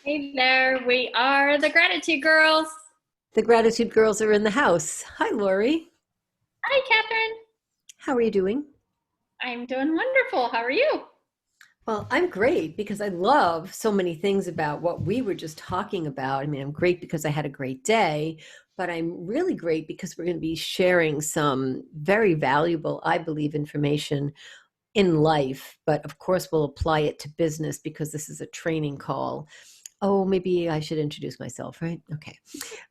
Hey there, we are the Gratitude Girls. The Gratitude Girls are in the house. Hi, Lori. Hi, Catherine. How are you doing? I'm doing wonderful. How are you? Well, I'm great because I love so many things about what we were just talking about. I mean, I'm great because I had a great day, but I'm really great because we're going to be sharing some very valuable, I believe, information in life. But of course, we'll apply it to business because this is a training call. Oh, maybe I should introduce myself, right? Okay.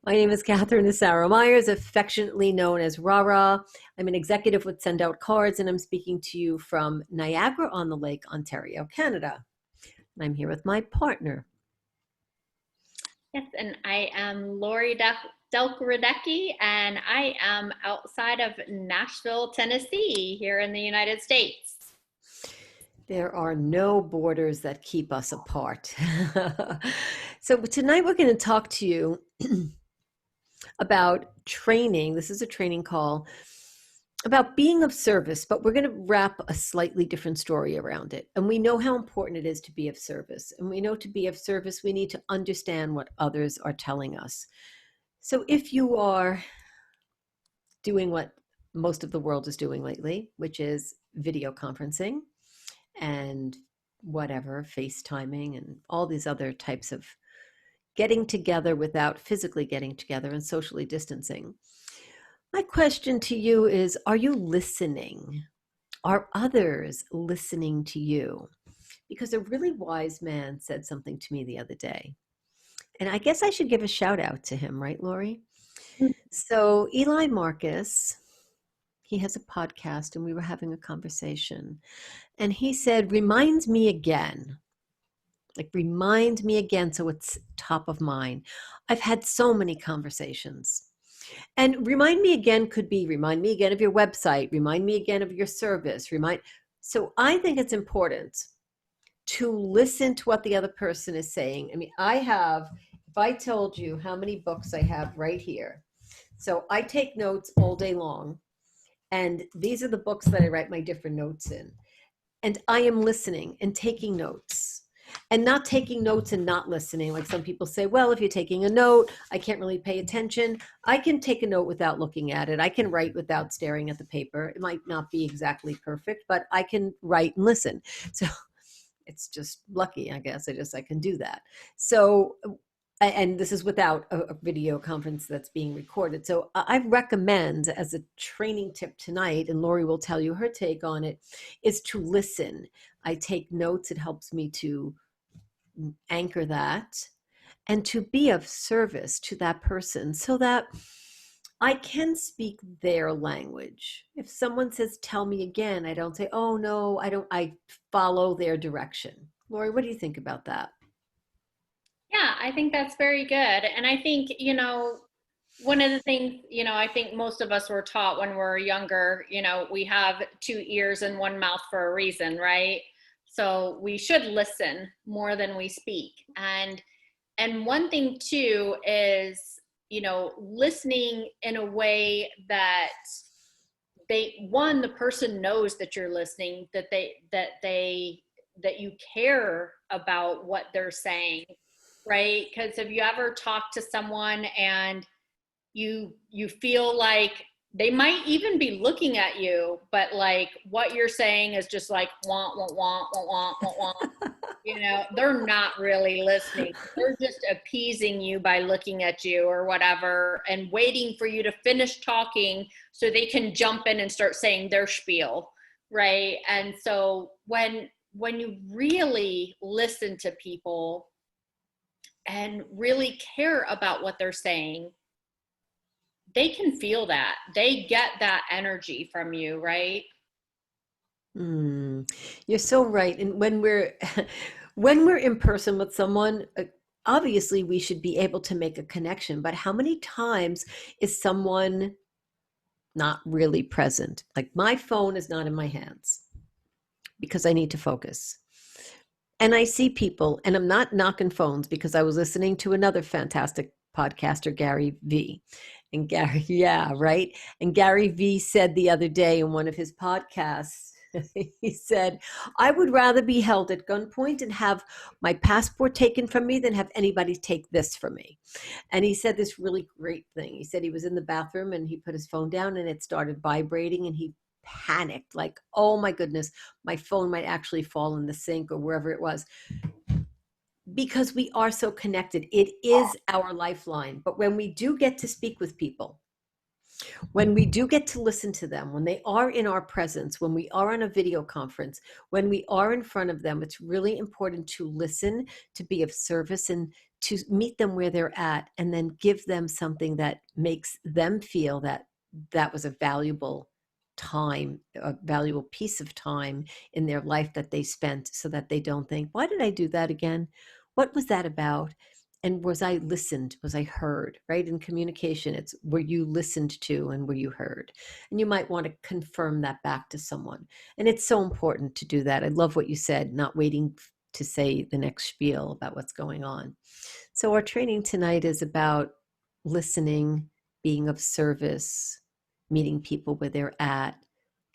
My name is Catherine Asaro Myers, affectionately known as Rara. I'm an executive with Send Out Cards, and I'm speaking to you from Niagara on the Lake, Ontario, Canada. I'm here with my partner. Yes, and I am Lori Delk and I am outside of Nashville, Tennessee, here in the United States. There are no borders that keep us apart. So tonight we're going to talk to you about training. This is a training call about being of service, but we're going to wrap a slightly different story around it. And we know how important it is to be of service. And we know to be of service, we need to understand what others are telling us. So if you are doing what most of the world is doing lately, which is video conferencing and whatever, FaceTiming and all these other types of getting together without physically getting together and socially distancing, my question to you is, are you listening? Are others listening to you? Because a really wise man said something to me the other day. And I guess I should give a shout out to him, right, Lori? So, Eli Marcus, he has a podcast, and we were having a conversation. And he said, remind me again. Like, remind me again so it's top of mind. I've had so many conversations. And remind me again could be remind me again of your website, remind me again of your service, remind. So I think it's important to listen to what the other person is saying. I mean, if I told you how many books I have right here, so I take notes all day long, and these are the books that I write my different notes in. And I am listening and taking notes and not taking notes and not listening. Like some people say, well, if you're taking a note, I can't really pay attention. I can take a note without looking at it. I can write without staring at the paper. It might not be exactly perfect, but I can write and listen. So it's just lucky, I guess. I can do that. So, and this is without a video conference that's being recorded. So I recommend as a training tip tonight, and Lori will tell you her take on it, is to listen. I take notes. It helps me to anchor that and to be of service to that person so that I can speak their language. If someone says, tell me again, I don't say, oh no, I don't, I follow their direction. Lori, what do you think about that? Yeah, I think that's very good. And I think, one of the things, I think most of us were taught when we're younger, we have two ears and one mouth for a reason, right? So we should listen more than we speak. And one thing too is, listening in a way that the person knows that you're listening, that you care about what they're saying, right? Because have you ever talked to someone and you feel like they might even be looking at you, but like what you're saying is just like want want want want want want want. They're not really listening. They're just appeasing you by looking at you or whatever and waiting for you to finish talking so they can jump in and start saying their spiel, right? And so when you really listen to people and really care about what they're saying, they can feel that. They get that energy from you, right? Mm, you're so right. And when we're when we're in person with someone, obviously we should be able to make a connection. But how many times is someone not really present? Like my phone is not in my hands because I need to focus. And I see people, and I'm not knocking phones because I was listening to another fantastic podcaster, Gary V. And Gary, yeah, right. And Gary V said the other day in one of his podcasts, He said, I would rather be held at gunpoint and have my passport taken from me than have anybody take this from me. And he said this really great thing. He said he was in the bathroom and he put his phone down and it started vibrating and he panicked, like, oh my goodness, my phone might actually fall in the sink or wherever it was. Because we are so connected, it is our lifeline. But when we do get to speak with people, when we do get to listen to them, when they are in our presence, when we are on a video conference, when we are in front of them, it's really important to listen, to be of service, and to meet them where they're at, and then give them something that makes them feel that that was a valuable time, a valuable piece of time in their life that they spent, so that they don't think, why did I do that again? What was that about? And was I listened? Was I heard? Right? In communication, it's were you listened to and were you heard? And you might want to confirm that back to someone. And it's so important to do that. I love what you said, not waiting to say the next spiel about what's going on. So our training tonight is about listening, being of service, meeting people where they're at,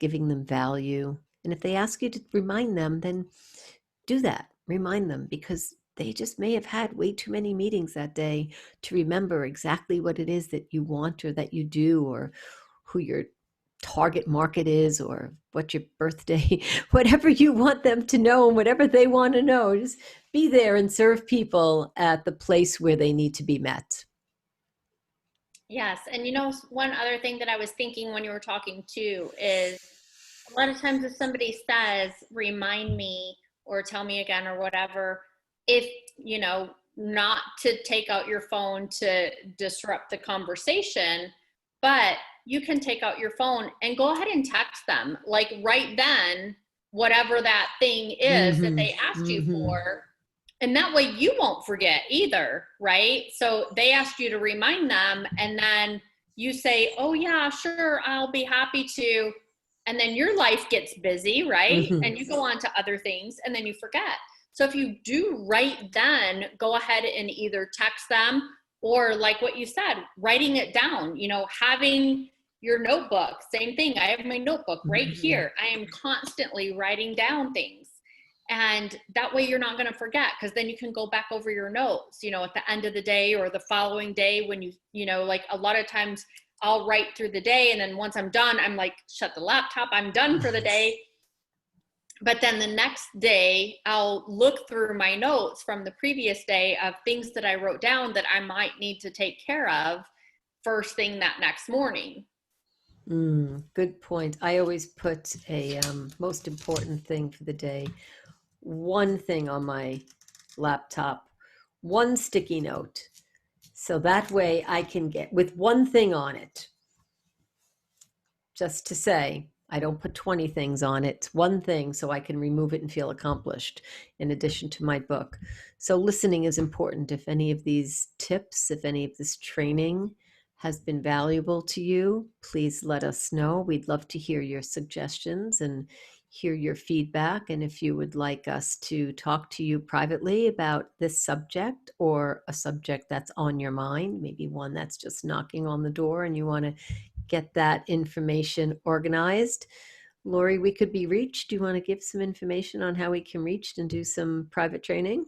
giving them value. And if they ask you to remind them, then do that. Remind them, because they just may have had way too many meetings that day to remember exactly what it is that you want or that you do, or who your target market is, or what your birthday, whatever you want them to know and whatever they want to know. Just be there and serve people at the place where they need to be met. Yes. And one other thing that I was thinking when you were talking too is a lot of times if somebody says, remind me or tell me again or whatever, if, not to take out your phone to disrupt the conversation, but you can take out your phone and go ahead and text them, like right then, whatever that thing is that Mm-hmm. they asked you Mm-hmm. for. And that way you won't forget either, right? So they asked you to remind them, and then you say, oh, yeah, sure, I'll be happy to. And then your life gets busy, right? Mm-hmm. And you go on to other things, and then you forget. So if you do right then, go ahead and either text them, or like what you said, writing it down, having your notebook, same thing. I have my notebook right Mm-hmm. here. I am constantly writing down things. And that way you're not going to forget, because then you can go back over your notes, at the end of the day or the following day when like a lot of times I'll write through the day, and then once I'm done, I'm like, shut the laptop, I'm done for the day. But then the next day, I'll look through my notes from the previous day of things that I wrote down that I might need to take care of first thing that next morning. Good point. I always put a most important thing for the day, one thing on my laptop, one sticky note. So that way I can get with one thing on it, just to say, I don't put 20 things on it. It's one thing so I can remove it and feel accomplished in addition to my book. So listening is important. If any of these tips, if any of this training has been valuable to you, please let us know. We'd love to hear your suggestions and hear your feedback. And if you would like us to talk to you privately about this subject, or a subject that's on your mind, maybe one that's just knocking on the door and you want to get that information organized, Lori, we could be reached. Do you want to give some information on how we can reach and do some private training?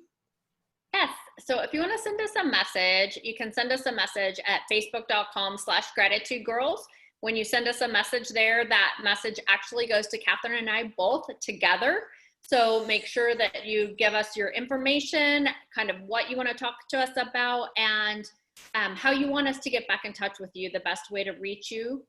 Yes. So if you want to send us a message, you can send us a message at facebook.com/gratitude girls. When you send us a message there, that message actually goes to Catherine and I both together. So make sure that you give us your information, kind of what you want to talk to us about, and how you want us to get back in touch with you, the best way to reach you.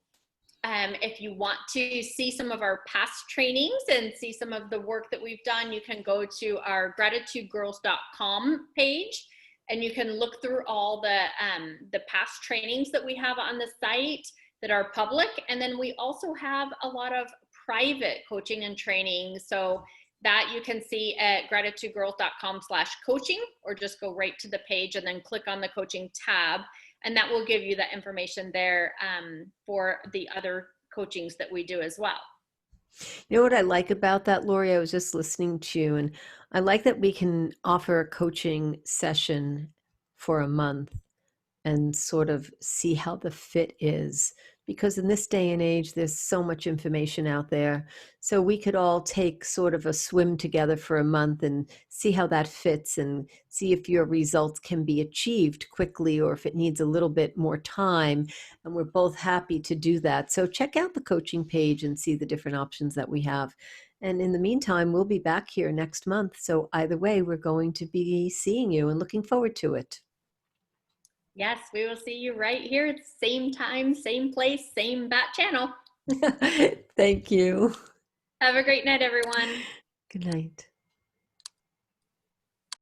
If you want to see some of our past trainings and see some of the work that we've done, you can go to our gratitudegirls.com page, and you can look through all the past trainings that we have on the site that are public. And then we also have a lot of private coaching and training. So that you can see at gratitudegirls.com/coaching, or just go right to the page and then click on the coaching tab. And that will give you the information there for the other coachings that we do as well. You know what I like about that, Lori? I was just listening to you, and I like that we can offer a coaching session for a month and sort of see how the fit is because in this day and age, there's so much information out there. So we could all take sort of a swim together for a month and see how that fits and see if your results can be achieved quickly or if it needs a little bit more time. And we're both happy to do that. So check out the coaching page and see the different options that we have. And in the meantime, we'll be back here next month. So either way, we're going to be seeing you and looking forward to it. Yes, we will see you right here at the same time, same place, same bat channel. Thank you. Have a great night, everyone. Good night.